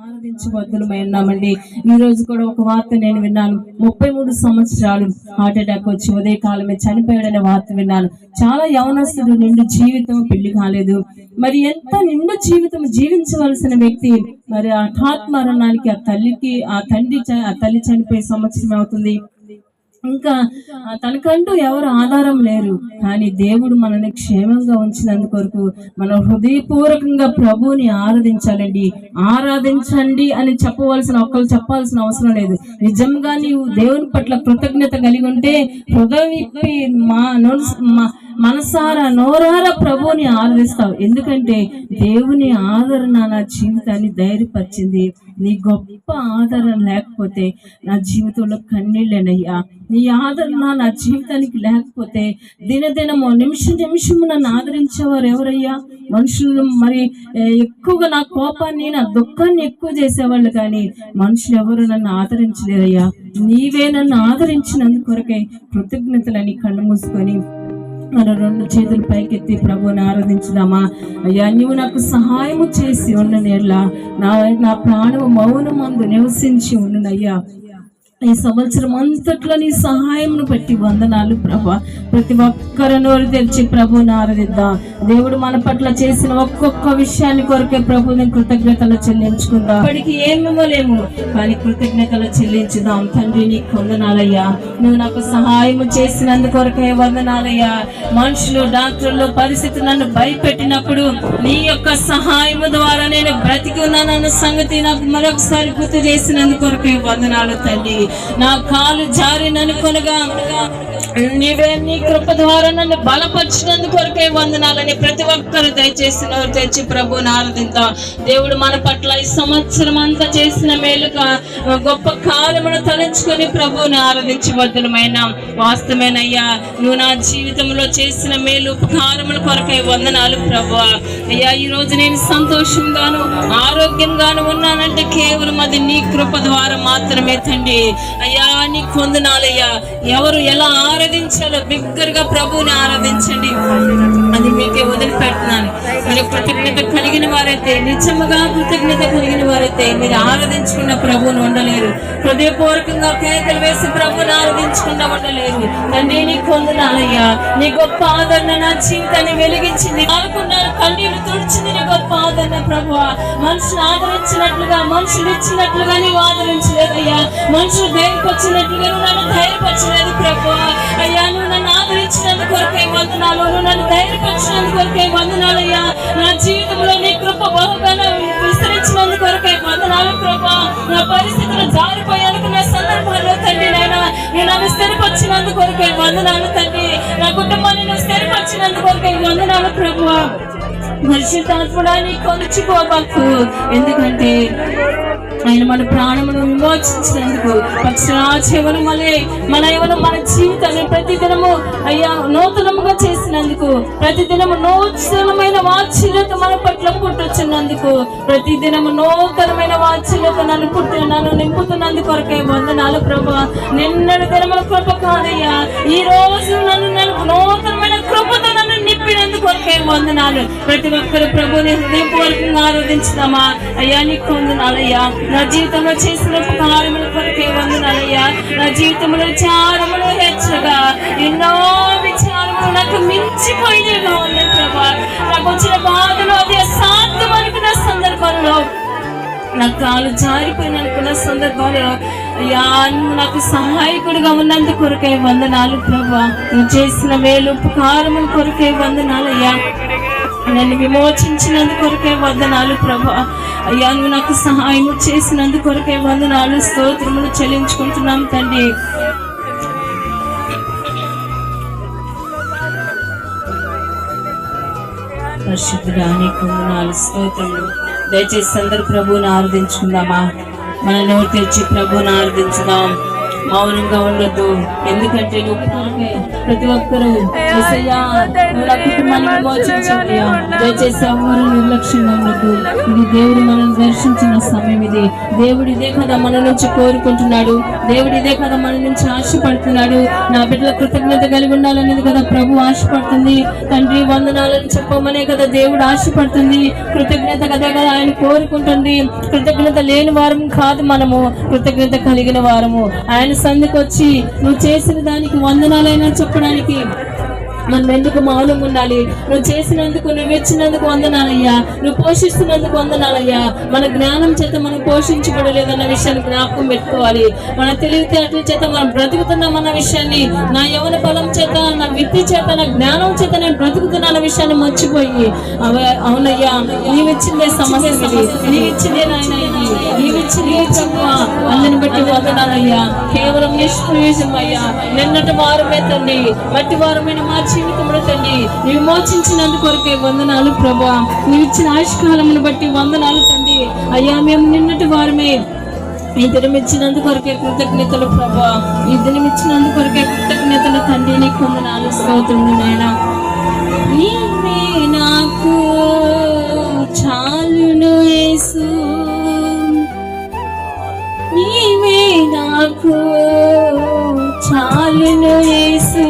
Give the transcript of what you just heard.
ఆరాధించబద్దులమై ఉన్నామండి. ఈ రోజు కూడా ఒక వార్త నేను విన్నాను. 33 సంవత్సరాలు హార్ట్ అటాక్ వచ్చి ఉదయకాలమే చనిపోయాడనే వార్త విన్నాను. చాలా యవనస్తుడు, నిండు జీవితం, పెళ్లి కాలేదు. మరి ఎంత నిండు జీవితం జీవించవలసిన వ్యక్తి మరి హఠాత్ మరణానికి ఆ తల్లి చనిపోయే సంవత్సరం అవుతుంది. ఇంకా తనకంటూ ఎవరు ఆధారం లేరు. కానీ దేవుడు మనల్ని క్షేమంగా ఉంచినందుకొరకు మనం హృదయపూర్వకంగా ప్రభువుని ఆరాధించండి అని చెప్పాల్సిన అవసరం లేదు. నిజంగా నీవు దేవుని పట్ల కృతజ్ఞత కలిగి ఉంటే హృదయం విప్పి మనసారా నోరారా ప్రభువుని ఆరాధిస్తావు. ఎందుకంటే దేవుని ఆదరణ నా జీవితాన్ని ధైర్యపరిచింది. నీ గొప్ప ఆదరణ లేకపోతే నా జీవితంలో కన్నీళ్ళేనయ్యా. నీ ఆదరణ నా జీవితానికి లేకపోతే దినదినము నిమిషము నన్ను ఆదరించేవారు ఎవరయ్యా? మనుషులు మరి ఎక్కువగా నా కోపాన్ని, నా దుఃఖాన్ని ఎక్కువ చేసేవాళ్ళు, కానీ మనుషులు ఎవరు నన్ను ఆదరించలేరయ్యా. నీవే నన్ను ఆదరించినందుకొరకే కృతజ్ఞతలని కళ్ళు మూసుకొని మన 2 చేతులు పైకెత్తి ప్రభువుని ఆరాధించుదామా? అయ్యా, నీవు నాకు సహాయము చేసి ఉన్ననేలా నా ప్రాణము మౌనమందు నివసించి ఉండునయ్యా. ఈ సంవత్సరం అంతట్లో నీ సహాయంను బట్టి వందనాలు ప్రభా. ప్రతి ఒక్కరు నోరు తెరిచి ప్రభువుని ఆరాధిద్దాం. దేవుడు మన పట్ల చేసిన ఒక్కొక్క విషయాన్ని కొరకే ప్రభుని కృతజ్ఞతలు చెల్లించుకుందాం. ఇప్పటికి ఏమివ్వలేము, కానీ కృతజ్ఞతలు చెల్లించుదాం. తండ్రి, నీకు వందనాలయ్యా. నువ్వు నాకు సహాయం చేసినందుకొరకే వందనాలయ్యా. మనుషులు, డాక్టర్లు, పరిస్థితులు నన్ను భయపెట్టినప్పుడు నీ యొక్క సహాయం ద్వారా నేను బ్రతికి ఉన్నానన్న సంగతి నాకు మరొకసారి గుర్తు చేసినందుకొరకే వందనాలు తండ్రి. నా కాలు జారిననుకొనగా నీవే నీ కృప ద్వారా నన్ను బలపరిచినందుకు కొరకే వందనాలని ప్రతి ఒక్కరు దయచేసి నోరు తెచ్చి ప్రభువుని ఆరాధిద్దాం. దేవుడు మన పట్ల ఈ సంవత్సరం అంతా చేసిన మేలుగా గొప్ప కార్యమును తలంచుకొని ప్రభువుని ఆరాధించబద్దులమైన వాస్తవేనయ్యా. నువ్వు నా జీవితంలో చేసిన మేలు ఉపకారముల కొరకే వందనాలు ప్రభువా. అయ్యా, ఈ రోజు నేను సంతోషంగాను ఆరోగ్యంగాను ఉన్నానంటే కేవలం అది నీ కృప ద్వారా మాత్రమే తండ్రి. అయ్యా, నీకు వందనాలయ్యా. ఎవరు ఎలా ఆరాధించాలో బిగ్గరగా ప్రభువుని ఆరాధించండి. అది మీకే వదిలిపెడుతున్నాను. మీరు కృతజ్ఞత కలిగిన వారైతే, నిజముగా కృతజ్ఞత కలిగిన వారైతే మీరు ఆరాధించుకున్న ప్రభువుని ఉండలేరు. హృదయపూర్వకంగా కేకలు వేసి ప్రభువుని ఆరాధించకుండా ఉండలేరు. తండ్రి, నీకు వందనాలయ్యా. నీ గొప్ప ఆదరణ నా జీవితాన్ని వెలిగించింది. కన్నీరు తుడిచింది నీ గొప్ప ఆదరణ ప్రభువా. మనుషులు ఆదరించినట్లుగా, మనుషులు ఇచ్చినట్లుగా నీవు ఆదరించలేదయ్యా. మనుషులు ధైర్యపరిచినట్లుగా నువ్వు నన్ను ధైర్యపరచలేదు ప్రభువా. అయ్యా, నువ్వు నన్ను ఆదరించినందుకు కొరకే వందనాలు. నువ్వు నన్ను ధైర్యపరిచినందుకు కొరకే వందనాలయ్యా. నా జీవితంలో నీ కృప బహుగా విస్తరించినందుకు కొరకే వందనాలు ప్రభా. నా పరిస్థితులు జారిపోయానుకున్న సందర్భాల్లో తండ్రి నేను నన్ను స్థిరపరిచినందుకు కొరకే వందనాలు తండ్రి. నా కుటుంబాన్ని నువ్వు స్థిరపరిచినందుకు కొరకే వందనాలు ప్రభువా. పరిశుద్ధాత్ముడా, నీ కొలుచుకోబాకు. ఎందుకంటే ఆయన మన ప్రాణమును విమోచించినందుకు మన జీవితాన్ని ప్రతిదినము అయ్యా నూతనముగా చేసినందుకు, ప్రతిదినము నూతనమైన వాత్సల్యత మన పట్ల పుట్టుచున్నందుకు, ప్రతిదినము నూతనమైన వాత్సల్యత నన్ను నింపుతున్నందుకు కొరకే వందనాలు ప్రభా. నిన్నటి దినముల కృప కాదయ్యా, ఈ రోజు నన్ను నూతనమైన కృపతో నన్ను నింపినందుకు కొరకే వందనాలు. ప్రతి ఒక్కరు ప్రభుని హృదయపూర్వకంగా ఆరాధించుదామా? అయ్యా, నీకు వందనాలయ్యా. నా జీవితంలో చేసిన ఉపకారముల కొరకే వందనాలయ్యా. నా జీవితంలో విచారములు హెచ్చగా ఎన్నో విచారములు నాకు మించిపోయినగా ఉన్నాయి ప్రభా. నాకు వచ్చిన బాధలు అది అసాధ్యం అనుకున్న సందర్భంలో, నా కాలు జారిపోయిన అనుకున్న సందర్భంలో అయ్యా, నాకు సహాయకుడిగా ఉన్నందుకు కొరకే వందనాలు ప్రభా. నువ్వు చేసిన మేలు ఉపకారముల కొరకే వందనాలయ్యా. నన్ను విమోచించినందుకు కొరకే వందనాలు ప్రభా. అయ్యా, నువ్వు నాకు సహాయం చేసినందుకు కొరకే వందనాలు, స్తోత్రములు చెల్లించుకుంటున్నాం తండ్రి. పరిశుద్ధుడా, నీకు వందనాలు, స్తోత్రములు. దయచేసి అందరూ ప్రభువుని ఆరాధించుకుందామా? మన నోరు తెచ్చి ప్రభువుని ఆరాధించుదాం. మౌనంగా ఉండొద్దు. ఎందుకంటే నువ్వు ప్రతి ఒక్కరూ నా కుటుంబాన్ని విమోచించయ్యా. దయచేసి ఎవరు నిర్లక్ష్యంగా ఉండొద్దు. ఇది దేవుడు మనల్ని దర్శించిన సమయం. ఇది దేవుడు ఇదే కదా మన నుంచి కోరుకుంటున్నాడు. దేవుడు ఇదే కదా మన నుంచి ఆశపడుతున్నాడు. నా బిడ్డల కృతజ్ఞత కలిగి ఉండాలనేది కదా ప్రభు ఆశపడుతుంది. తండ్రి వందనాలను చెప్పమనే కదా దేవుడు ఆశపడుతుంది. కృతజ్ఞత కదా ఆయన కోరుకుంటుంది. కృతజ్ఞత లేని వారం కాదు మనము, కృతజ్ఞత కలిగిన వారము. ఆయన సంధికి వచ్చి నువ్వు చేసిన దానికి వందనాలైనా చెప్పడానికి మనం ఎందుకు మౌనం ఉండాలి? నువ్వు చేసినందుకు, నువ్వు ఇచ్చినందుకు వందనాలయ్యా, నువ్వు పోషిస్తున్నందుకు వందనాలయ్యా. మన జ్ఞానం చేత మనం పోషించబడలేదన్న విషయాన్ని జ్ఞాపకం పెట్టుకోవాలి. మన తెలివితేటల చేత మనం బ్రతుకుతున్నామన్న విషయాన్ని, నా యవన బలం చేత, నా విద్య చేత, నా జ్ఞానం చేత నేను బ్రతుకుతున్నా విషయాన్ని మర్చిపోయి, అవునయ్యా నీవిచ్చిందే సమస్య, నీవిచ్చిందే నాయన, నీవిచ్చిందే చదువు, అందుని బట్టి వందనాలయ్యా. కేవలం నిష్ప్రయోజనం అయ్యా. నిన్నటి వారమే తండ్రి, మట్టి వారమైన మా జీవితంలో తండ్రి విమోచించినందుకు కొరకే వందనాలు ప్రభా. నీవు ఇచ్చిన ఆయుష్కాలమును బట్టి వందనాలు తండ్రి. అయ్యా మేము నిన్నటి వారమే, ఈ దినం ఇచ్చినందుకు కొరకే కృతజ్ఞతలు ప్రభా. ఈ దినం ఇచ్చినందుకు కొరకే కృతజ్ఞతలు తండ్రి. నీకు వందనాలు, స్తోత్రములు నాయనా. నీవే నాకు చాలును యేసు, నీవే నాకు చాలును యేసు,